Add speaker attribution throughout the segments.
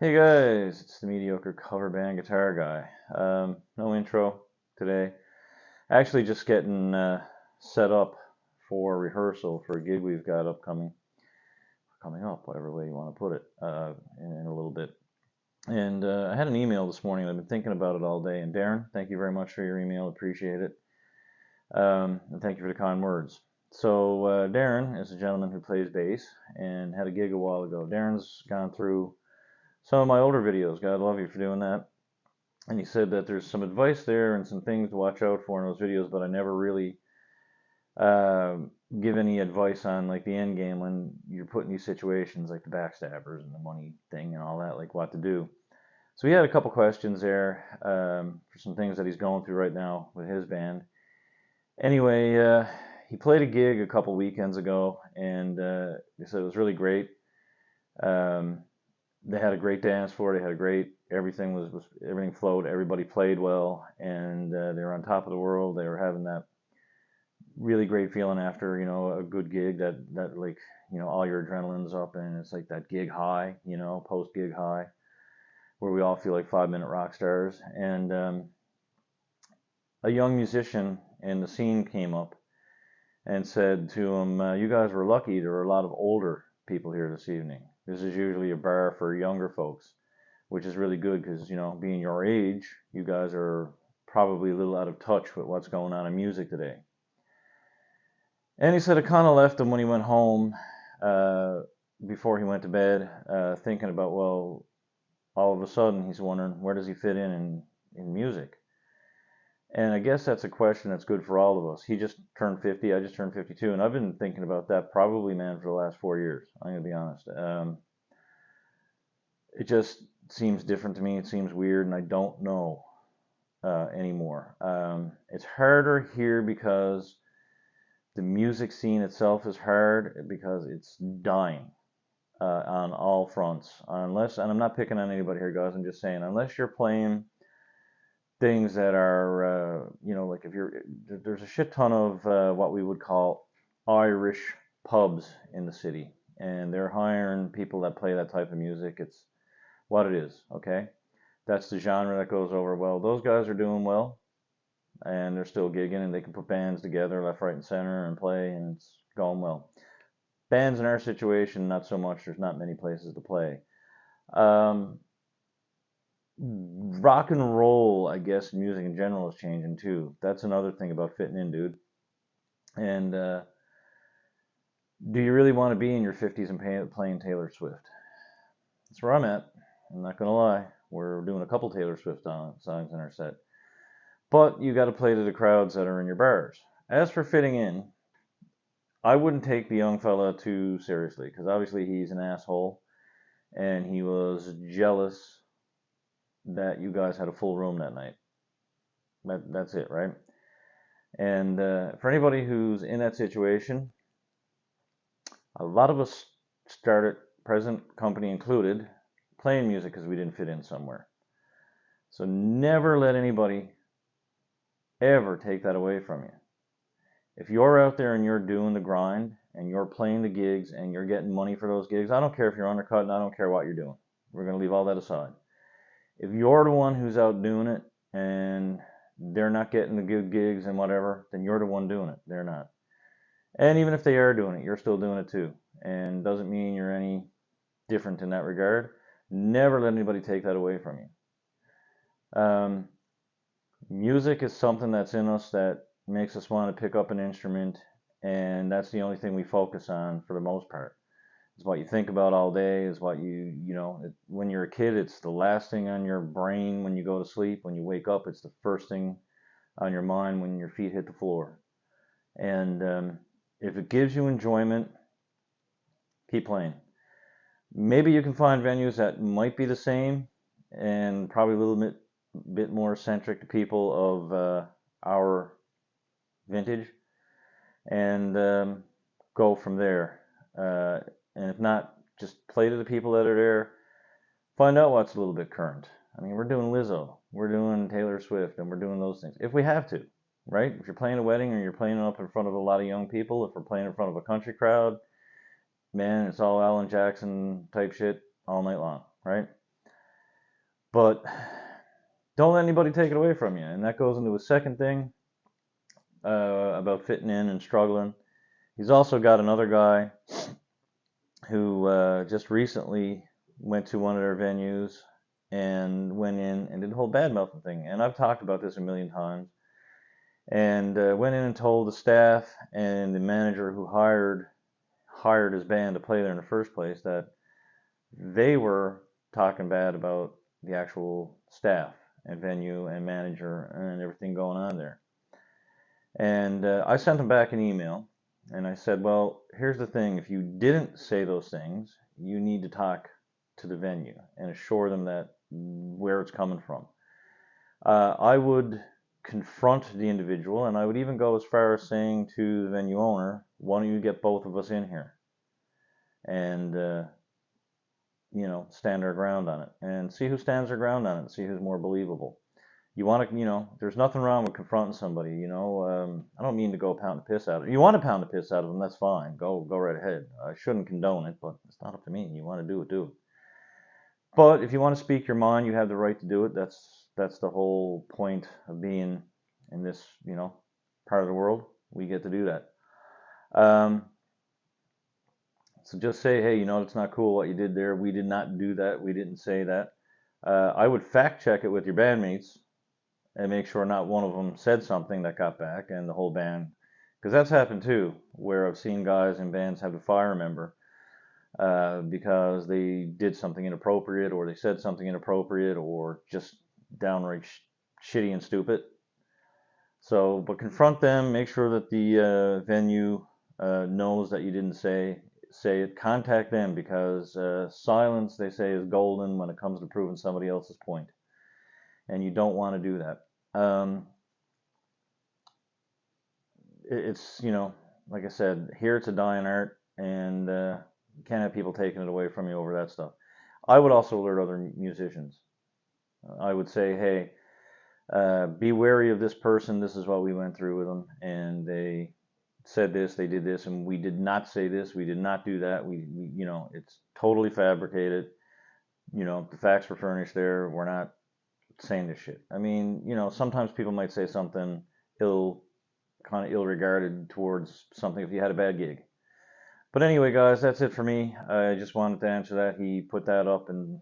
Speaker 1: Hey guys, it's the mediocre cover band guitar guy. No intro today. Actually, just getting set up for rehearsal for a gig we've got coming up, whatever way you want to put it, in a little bit. And I had an email this morning. I've been thinking about it all day. And Darren, thank you very much for your email. Appreciate it. And thank you for the kind words. So Darren is a gentleman who plays bass and had a gig a while ago. Darren's gone through some of my older videos. God love you for doing that. And he said that there's some advice there and some things to watch out for in those videos, but I never really uh, give any advice on like the end game when you're put in these situations like the backstabbers and the money thing and all that, like what to do. So he had a couple questions there for some things that he's going through right now with his band. Anyway, he played a gig a couple weekends ago, and he said it was really great. Um, they had a great dance floor. They had a great everything flowed. Everybody played well, and they were on top of the world. They were having that really great feeling after a good gig. That like all your adrenaline's up, and it's like that gig high, post gig high, where we all feel like 5 minute rock stars. And a young musician in the scene came up and said to him, "You guys were lucky. There were a lot of older people here this evening. This is usually a bar for younger folks." Which is really good because, being your age, you guys are probably a little out of touch with what's going on in music today. And he said it kind of left him when he went home uh, before he went to bed, thinking about, well, all of a sudden he's wondering where does he fit in music? And I guess that's a question that's good for all of us. He just turned 50, I just turned 52, and I've been thinking about that probably, man, for the last 4 years. I'm going to be honest. It just seems different to me. It seems weird, and I don't know anymore. It's harder here because the music scene itself is hard because it's dying on all fronts. Unless, and I'm not picking on anybody here, guys. I'm just saying, unless you're playing things that are, like there's a shit ton of what we would call Irish pubs in the city, and they're hiring people that play that type of music. It's what it is, okay? That's the genre that goes over well. Those guys are doing well, and they're still gigging, and they can put bands together left, right, and center and play, and it's going well. Bands in our situation, not so much. There's not many places to play. Um, Rock and roll, I guess, music in general is changing too. That's another thing about fitting in, dude. And do you really want to be in your 50s and playing Taylor Swift? That's where I'm at. I'm not gonna lie. We're doing a couple Taylor Swift songs in our set. But you got to play to the crowds that are in your bars. As for fitting in, I wouldn't take the young fella too seriously because obviously he's an asshole and he was jealous that you guys had a full room that night. That's it, right? And for anybody who's in that situation, a lot of us started, present company included, playing music because we didn't fit in somewhere. So never let anybody ever take that away from you. If you're out there and you're doing the grind and you're playing the gigs and you're getting money for those gigs, I don't care if you're undercut and I don't care what you're doing. We're going to leave all that aside. If you're the one who's out doing it and they're not getting the good gigs and whatever, then you're the one doing it. They're not. And even if they are doing it, you're still doing it too. And doesn't mean you're any different in that regard. Never let anybody take that away from you. Music is something that's in us that makes us want to pick up an instrument, and that's the only thing we focus on for the most part. It's what you think about all day, is what when you're a kid, it's the last thing on your brain when you go to sleep. When you wake up, it's the first thing on your mind when your feet hit the floor. And if it gives you enjoyment, keep playing. Maybe you can find venues that might be the same and probably a little bit more centric to people of our vintage, and go from there. And if not, just play to the people that are there. Find out what's a little bit current. I mean, we're doing Lizzo, we're doing Taylor Swift, and we're doing those things if we have to, right? If you're playing a wedding or you're playing up in front of a lot of young people, if we're playing in front of a country crowd, man, it's all Alan Jackson type shit all night long, right? But don't let anybody take it away from you. And that goes into a second thing about fitting in and struggling. He's also got another guy who just recently went to one of their venues and went in and did the whole bad mouthing thing. And I've talked about this a million times. And went in and told the staff and the manager who hired his band to play there in the first place that they were talking bad about the actual staff and venue and manager and everything going on there. And I sent them back an email and I said, well, here's the thing. If you didn't say those things, you need to talk to the venue and assure them that where it's coming from. I would confront the individual, and I would even go as far as saying to the venue owner, why don't you get both of us in here and stand our ground on it and see who stands their ground on it and see who's more believable. You want to, there's nothing wrong with confronting somebody, I don't mean to go pound the piss out of them. You want to pound the piss out of them, that's fine. Go right ahead. I shouldn't condone it, but it's not up to me. You want to do it, do it. But if you want to speak your mind, you have the right to do it. That's the whole point of being in this, part of the world. We get to do that. So just say, hey, it's not cool what you did there. We did not do that. We didn't say that. I would fact check it with your bandmates and make sure not one of them said something that got back and the whole band, because that's happened too, where I've seen guys in bands have to fire a member because they did something inappropriate or they said something inappropriate or just downright shitty and stupid. So, but confront them, make sure that the venue knows that you didn't say it. Contact them because silence, they say, is golden when it comes to proving somebody else's point, and you don't want to do that. It's like I said, here it's a dying art, and you can't have people taking it away from you over that stuff. I would also alert other musicians. I would say, hey, be wary of this person. This is what we went through with them, and they said this, they did this, and we did not say this, we did not do that. We it's totally fabricated. The facts were furnished there. We're not saying this shit. I mean, sometimes people might say something kind of ill regarded towards something if you had a bad gig. But anyway, guys, that's it for me. I just wanted to answer that. He put that up in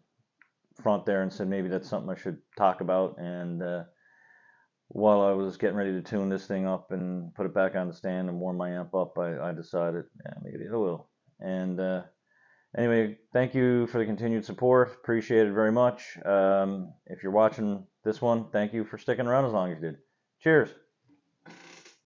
Speaker 1: front there and said maybe that's something I should talk about. And while I was getting ready to tune this thing up and put it back on the stand and warm my amp up, I decided, yeah, maybe I will. And anyway, thank you for the continued support. Appreciate it very much. If you're watching this one, thank you for sticking around as long as you did. Cheers.